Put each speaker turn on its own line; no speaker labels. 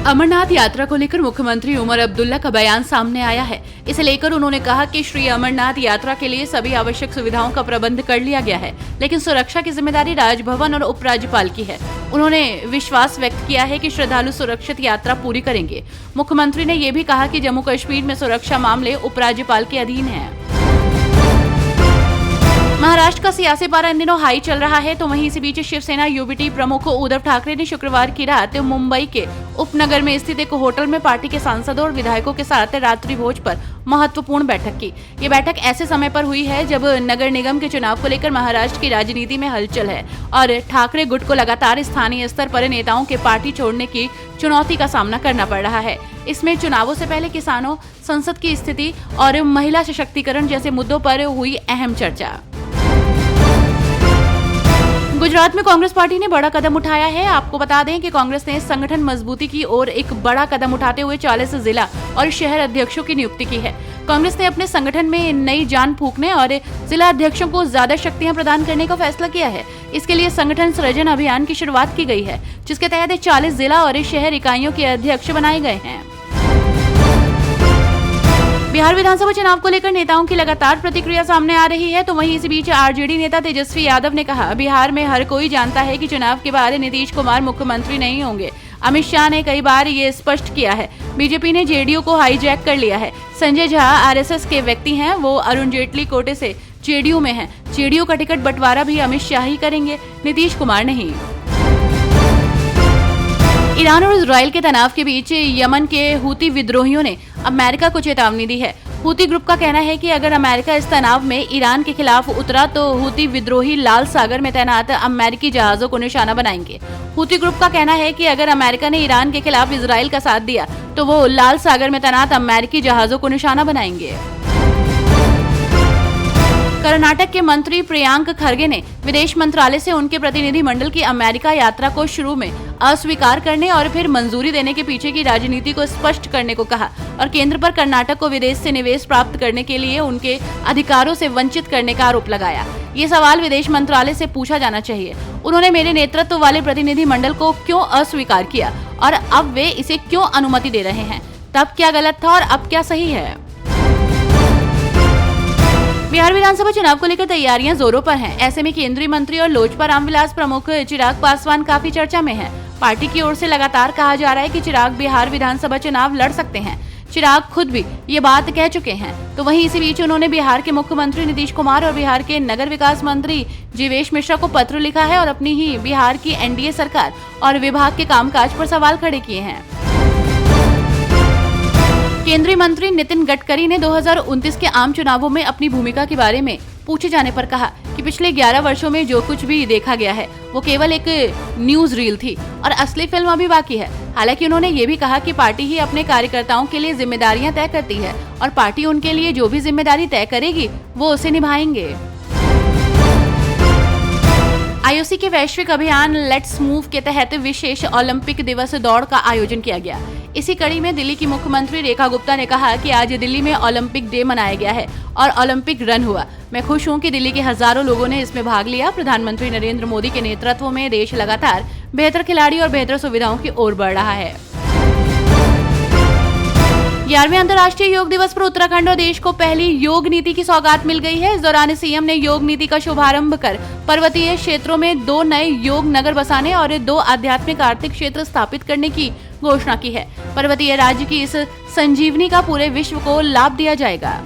अमरनाथ यात्रा को लेकर मुख्यमंत्री उमर अब्दुल्ला का बयान सामने आया है। इसे लेकर उन्होंने कहा कि श्री अमरनाथ यात्रा के लिए सभी आवश्यक सुविधाओं का प्रबंध कर लिया गया है, लेकिन सुरक्षा की जिम्मेदारी राजभवन और उपराज्यपाल की है। उन्होंने विश्वास व्यक्त किया है कि श्रद्धालु सुरक्षित यात्रा पूरी करेंगे। मुख्यमंत्री ने ये भी कहा कि जम्मू कश्मीर में सुरक्षा मामले उपराज्यपाल के अधीन है। महाराष्ट्र का सियासी पारा इन दिनों हाई चल रहा है, तो वहीं इसी बीच शिवसेना यूबीटी प्रमुख उद्धव ठाकरे ने शुक्रवार की रात मुंबई के उपनगर में स्थित एक होटल में पार्टी के सांसदों और विधायकों के साथ रात्रि भोज पर महत्वपूर्ण बैठक की। ये बैठक ऐसे समय पर हुई है जब नगर निगम के चुनाव को लेकर महाराष्ट्र की राजनीति में हलचल है और ठाकरे गुट को लगातार स्थानीय स्तर पर नेताओं के पार्टी छोड़ने की चुनौती का सामना करना पड़ रहा है। इसमें चुनावों से पहले किसानों, संसद की स्थिति और महिला सशक्तिकरण जैसे मुद्दों पर हुई अहम चर्चा। गुजरात में कांग्रेस पार्टी ने बड़ा कदम उठाया है। आपको बता दें कि कांग्रेस ने संगठन मजबूती की ओर एक बड़ा कदम उठाते हुए 40 जिला और शहर अध्यक्षों की नियुक्ति की है। कांग्रेस ने अपने संगठन में नई जान फूंकने और जिला अध्यक्षों को ज्यादा शक्तियां प्रदान करने का फैसला किया है। इसके लिए संगठन सृजन अभियान की शुरुआत की गई है, जिसके तहत 40 जिला और शहर इकाइयों के अध्यक्ष बनाए गए हैं। बिहार विधानसभा चुनाव को लेकर नेताओं की लगातार प्रतिक्रिया सामने आ रही है, तो वहीं इसी बीच आरजेडी नेता तेजस्वी यादव ने कहा, बिहार में हर कोई जानता है कि चुनाव के बाद नीतीश कुमार मुख्यमंत्री नहीं होंगे। अमित शाह ने कई बार ये स्पष्ट किया है। बीजेपी ने जेडीयू को हाईजैक कर लिया है। संजय झा आरएसएस के व्यक्ति हैं, वो अरुण जेटली कोटे से जेडीयू में हैं। जेडीयू का टिकट बंटवारा भी अमित शाह ही करेंगे, नीतीश कुमार नहीं। ईरान और इजराइल के तनाव के बीच यमन के हूती विद्रोहियों ने अमेरिका को चेतावनी दी है। हूती ग्रुप का कहना है कि अगर अमेरिका इस तनाव में ईरान के खिलाफ उतरा तो हूती विद्रोही लाल सागर में तैनात अमेरिकी जहाजों को निशाना बनाएंगे। हूती ग्रुप का कहना है कि अगर अमेरिका ने ईरान के खिलाफ इजराइल का साथ दिया तो वो लाल सागर में तैनात अमेरिकी जहाजों को निशाना बनाएंगे। कर्नाटक के मंत्री प्रियांक खरगे ने विदेश मंत्रालय से उनके प्रतिनिधि मंडल की अमेरिका यात्रा को शुरू में अस्वीकार करने और फिर मंजूरी देने के पीछे की राजनीति को स्पष्ट करने को कहा और केंद्र पर कर्नाटक को विदेश से निवेश प्राप्त करने के लिए उनके अधिकारों से वंचित करने का आरोप लगाया। ये सवाल विदेश मंत्रालय से पूछा जाना चाहिए। उन्होंने मेरे नेतृत्व वाले प्रतिनिधि मंडल को क्यों अस्वीकार किया और अब वे इसे क्यों अनुमति दे रहे हैं? तब क्या गलत था और अब क्या सही है? बिहार विधानसभा चुनाव को लेकर तैयारियां जोरों पर हैं। ऐसे में केंद्रीय मंत्री और लोजपा रामविलास प्रमुख चिराग पासवान काफी चर्चा में हैं। पार्टी की ओर से लगातार कहा जा रहा है कि चिराग बिहार विधानसभा चुनाव लड़ सकते हैं। चिराग खुद भी ये बात कह चुके हैं। तो वहीं इसी बीच उन्होंने बिहार के मुख्यमंत्री नीतीश कुमार और बिहार के नगर विकास मंत्री जीवेश मिश्रा को पत्र लिखा है और अपनी ही बिहार की एनडीए सरकार और विभाग के कामकाज पर सवाल खड़े किए हैं। केंद्रीय मंत्री नितिन गडकरी ने 2029 के आम चुनावों में अपनी भूमिका के बारे में पूछे जाने पर कहा कि पिछले 11 वर्षों में जो कुछ भी देखा गया है वो केवल एक न्यूज रील थी और असली फिल्म अभी बाकी है। हालांकि उन्होंने ये भी कहा कि पार्टी ही अपने कार्यकर्ताओं के लिए जिम्मेदारियां तय करती है और पार्टी उनके लिए जो भी जिम्मेदारी तय करेगी वो उसे निभाएंगे। आईओसी के वैश्विक अभियान लेट्स मूव के तहत विशेष ओलंपिक दिवस दौड़ का आयोजन किया गया। इसी कड़ी में दिल्ली की मुख्यमंत्री रेखा गुप्ता ने कहा कि आज दिल्ली में ओलंपिक डे मनाया गया है और ओलंपिक रन हुआ। मैं खुश हूं कि दिल्ली के हजारों लोगों ने इसमें भाग लिया। प्रधानमंत्री नरेंद्र मोदी के नेतृत्व में देश लगातार बेहतर खिलाड़ी और बेहतर सुविधाओं की ओर बढ़ रहा है। 11वें अंतर्राष्ट्रीय योग दिवस पर उत्तराखंड और देश को पहली योग नीति की सौगात मिल गई है। इस दौरान सीएम ने योग नीति का शुभारंभ कर पर्वतीय क्षेत्रों में 2 नए योग नगर बसाने और 2 आध्यात्मिक आर्थिक क्षेत्र स्थापित करने की घोषणा की है। पर्वतीय राज्य की इस संजीवनी का पूरे विश्व को लाभ दिया जाएगा।